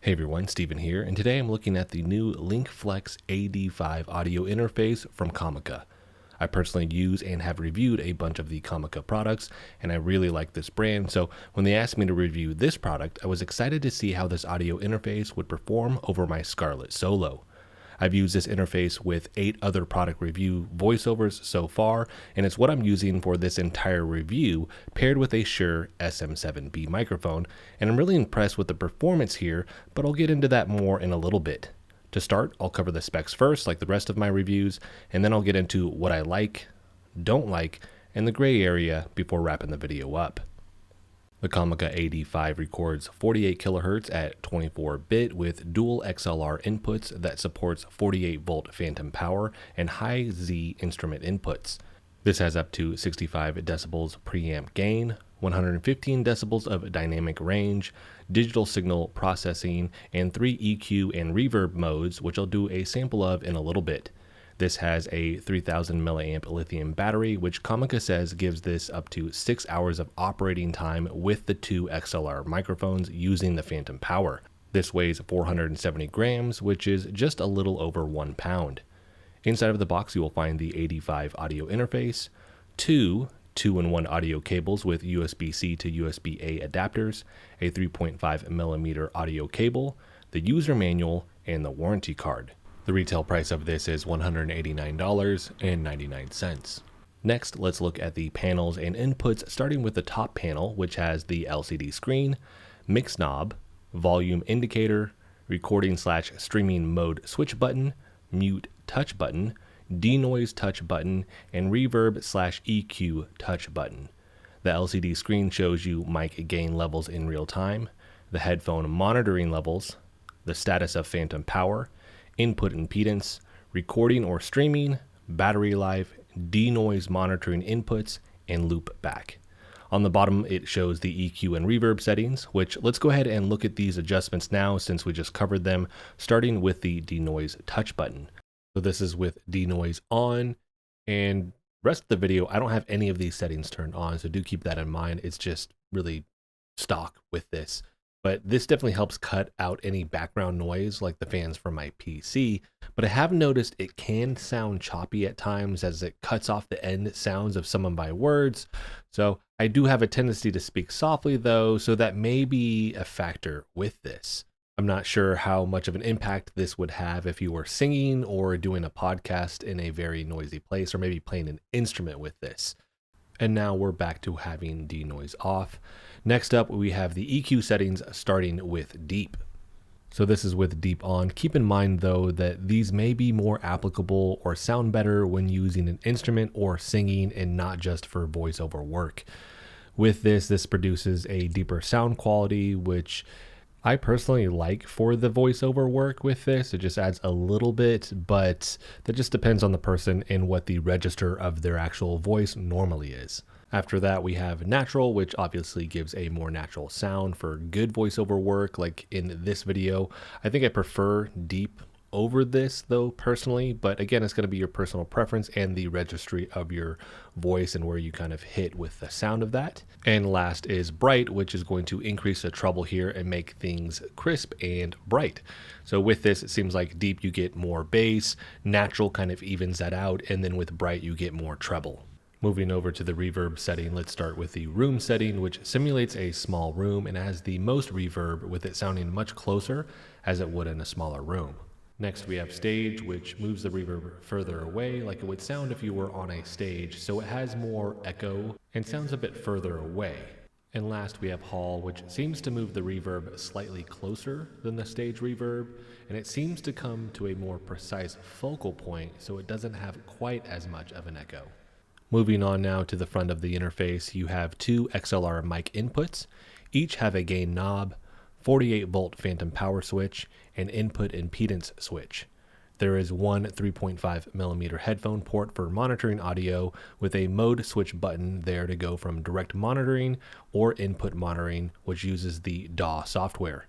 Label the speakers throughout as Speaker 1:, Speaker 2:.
Speaker 1: Hey everyone, Steven here, and today I'm looking at the new LinkFlex AD5 audio interface from Comica. I personally use and have reviewed a bunch of the Comica products, and I really like this brand, so when they asked me to review this product, I was excited to see how this audio interface would perform over my Scarlett Solo. I've used this interface with 8 other product review voiceovers so far, and it's what I'm using for this entire review paired with a Shure SM7B microphone, and I'm really impressed with the performance here, but I'll get into that more in a little bit. To start, I'll cover the specs first like the rest of my reviews, and then I'll get into what I like, don't like, and the gray area before wrapping the video up. The Comica AD5 records 48 kHz at 24-bit with dual XLR inputs that supports 48-volt phantom power and high Z instrument inputs. This has up to 65 decibels preamp gain, 115 decibels of dynamic range, digital signal processing, and 3 EQ and reverb modes, which I'll do a sample of in a little bit. This has a 3000 milliamp lithium battery, which Comica says gives this up to 6 hours of operating time with the 2 XLR microphones using the phantom power. This weighs 470 grams, which is just a little over 1 pound. Inside of the box, you will find the AD5 audio interface, 2 2-in-1 audio cables with USB-C to USB-A adapters, a 3.5mm audio cable, the user manual, and the warranty card. The retail price of this is $189.99. Next, let's look at the panels and inputs, starting with the top panel, which has the LCD screen, mix knob, volume indicator, recording/streaming mode switch button, mute touch button, denoise touch button, and reverb/EQ touch button. The LCD screen shows you mic gain levels in real time, the headphone monitoring levels, the status of phantom power, input impedance, recording or streaming, battery life, denoise monitoring inputs, and loop back. On the bottom, it shows the EQ and reverb settings, which let's go ahead and look at these adjustments now since we just covered them, starting with the denoise touch button. So this is with denoise on, and rest of the video, I don't have any of these settings turned on, so do keep that in mind. It's just really stock with this. But this definitely helps cut out any background noise like the fans from my PC. But I have noticed it can sound choppy at times as it cuts off the end sounds of some of my words. So I do have a tendency to speak softly though, so that may be a factor with this. I'm not sure how much of an impact this would have if you were singing or doing a podcast in a very noisy place, or maybe playing an instrument with this. And now we're back to having denoise off. Next up, we have the EQ settings starting with deep. So this is with deep on. Keep in mind though that these may be more applicable or sound better when using an instrument or singing and not just for voiceover work. With this produces a deeper sound quality, which I personally like for the voiceover work with this. It just adds a little bit, but that just depends on the person and what the register of their actual voice normally is. After that, we have natural, which obviously gives a more natural sound for good voiceover work. Like in this video, I think I prefer deep over this though personally, but again, it's going to be your personal preference and the registry of your voice and where you kind of hit with the sound of that. And last is bright, which is going to increase the treble here and make things crisp and bright. So with this, it seems like deep you get more bass, natural kind of evens that out, and then with bright you get more treble. Moving over to the reverb setting, let's start with the room setting, which simulates a small room and has the most reverb, with it sounding much closer as it would in a smaller room. Next we have stage, which moves the reverb further away like it would sound if you were on a stage, so it has more echo and sounds a bit further away. And last we have hall, which seems to move the reverb slightly closer than the stage reverb, and it seems to come to a more precise focal point, so it doesn't have quite as much of an echo. Moving on now to the front of the interface, you have 2 XLR mic inputs. Each have a gain knob, 48-volt phantom power switch, and input impedance switch. There is one 3.5mm headphone port for monitoring audio with a mode switch button there to go from direct monitoring or input monitoring, which uses the DAW software.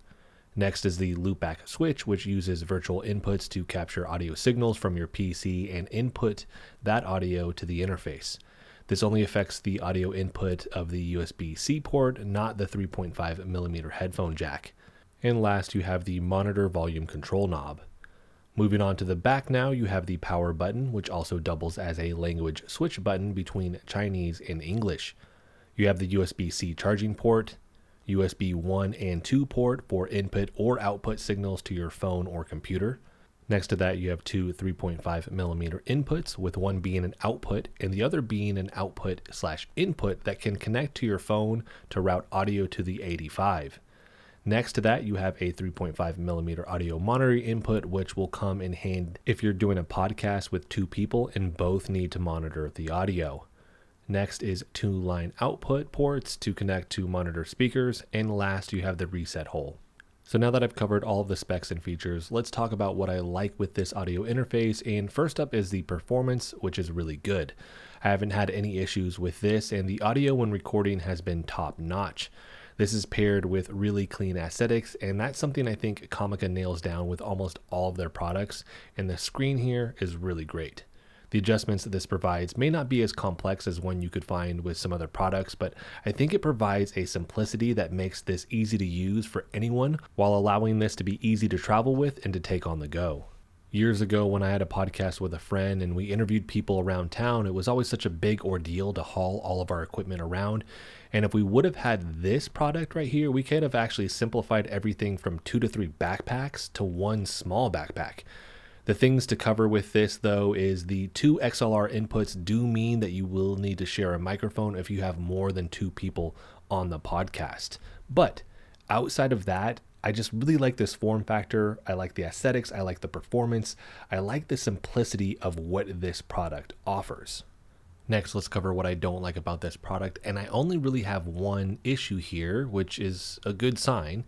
Speaker 1: Next is the loopback switch, which uses virtual inputs to capture audio signals from your PC and input that audio to the interface. This only affects the audio input of the USB-C port, not the 3.5mm headphone jack. And last, you have the monitor volume control knob. Moving on to the back now, you have the power button, which also doubles as a language switch button between Chinese and English. You have the USB-C charging port, USB 1 and 2 port for input or output signals to your phone or computer. Next to that, you have two 3.5 millimeter inputs, with one being an output and the other being an output/input that can connect to your phone to route audio to the AD5. Next to that, you have a 3.5 millimeter audio monitoring input, which will come in handy if you're doing a podcast with two people and both need to monitor the audio. Next is two line output ports to connect to monitor speakers. And last, you have the reset hole. So now that I've covered all of the specs and features, let's talk about what I like with this audio interface. And first up is the performance, which is really good. I haven't had any issues with this, and the audio when recording has been top notch. This is paired with really clean aesthetics, and that's something I think Comica nails down with almost all of their products, and the screen here is really great. The adjustments that this provides may not be as complex as one you could find with some other products, but I think it provides a simplicity that makes this easy to use for anyone while allowing this to be easy to travel with and to take on the go. Years ago, when I had a podcast with a friend and we interviewed people around town, it was always such a big ordeal to haul all of our equipment around. And if we would have had this product right here, we could have actually simplified everything from 2 to 3 backpacks to one small backpack. The things to cover with this, though, is the 2 XLR inputs do mean that you will need to share a microphone if you have more than 2 people on the podcast. But outside of that, I just really like this form factor. I like the aesthetics. I like the performance. I like the simplicity of what this product offers. Next, let's cover what I don't like about this product. And I only really have one issue here, which is a good sign.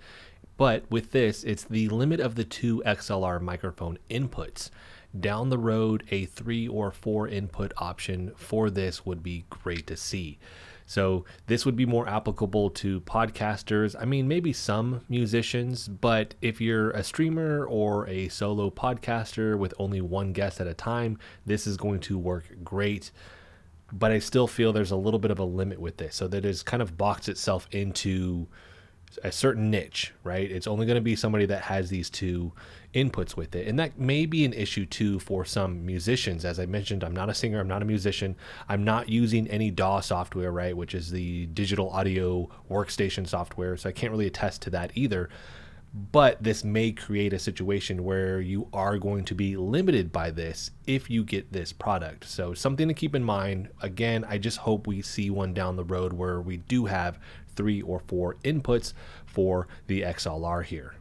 Speaker 1: But with this, it's the limit of the 2 XLR microphone inputs. Down the road, a 3 or 4 input option for this would be great to see. So this would be more applicable to podcasters. I mean, maybe some musicians, but if you're a streamer or a solo podcaster with only one guest at a time, this is going to work great. But I still feel there's a little bit of a limit with this, so that it's kind of boxed itself into a certain niche, right? It's only going to be somebody that has these 2 inputs with it. And that may be an issue too for some musicians. As I mentioned, I'm not a singer, I'm not a musician. I'm not using any DAW software, right? Which is the digital audio workstation software. So I can't really attest to that either. But this may create a situation where you are going to be limited by this if you get this product. So something to keep in mind. Again, I just hope we see one down the road where we do have 3 or 4 inputs for the XLR here.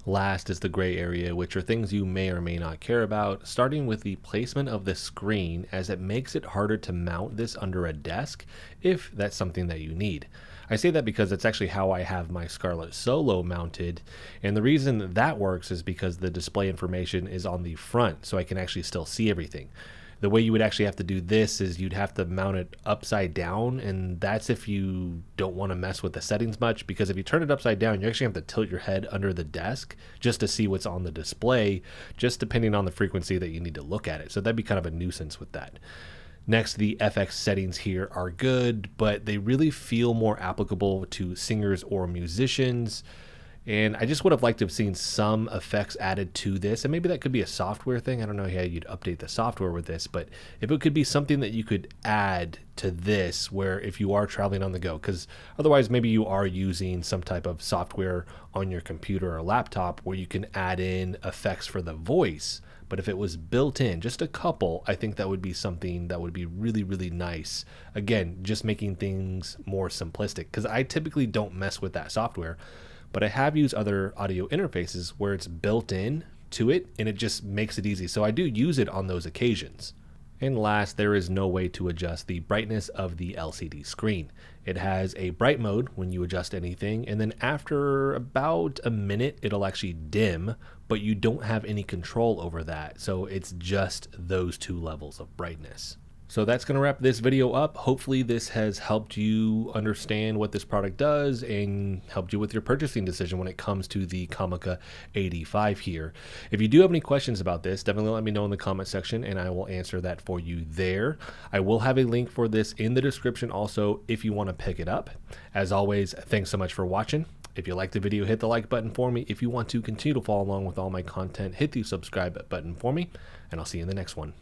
Speaker 1: Last is the gray area, which are things you may or may not care about, starting with the placement of the screen, as it makes it harder to mount this under a desk if that's something that you need. I say that because it's actually how I have my Scarlett Solo mounted, and the reason that works is because the display information is on the front, so I can actually still see everything. The way you would actually have to do this is you'd have to mount it upside down, and that's if you don't want to mess with the settings much, because if you turn it upside down, you actually have to tilt your head under the desk just to see what's on the display, just depending on the frequency that you need to look at it. So that'd be kind of a nuisance with that. Next, the FX settings here are good, but they really feel more applicable to singers or musicians. And I just would have liked to have seen some effects added to this. And maybe that could be a software thing. I don't know how you'd update the software with this, but if it could be something that you could add to this, where if you are traveling on the go, because otherwise maybe you are using some type of software on your computer or laptop where you can add in effects for the voice. But if it was built in, just a couple, I think that would be something that would be really, really nice. Again, just making things more simplistic, because I typically don't mess with that software. But I have used other audio interfaces where it's built in to it and it just makes it easy. So I do use it on those occasions. And last, there is no way to adjust the brightness of the LCD screen. It has a bright mode when you adjust anything, and then after about a minute, it'll actually dim, but you don't have any control over that. So it's just those 2 levels of brightness. So that's going to wrap this video up. Hopefully this has helped you understand what this product does and helped you with your purchasing decision when it comes to the Comica AD5 here. If you do have any questions about this, definitely let me know in the comment section and I will answer that for you there. I will have a link for this in the description also if you want to pick it up. As always, thanks so much for watching, If you liked the video, hit the like button for me. If you want to continue to follow along with all my content, hit the subscribe button for me, and I'll see you in the next one.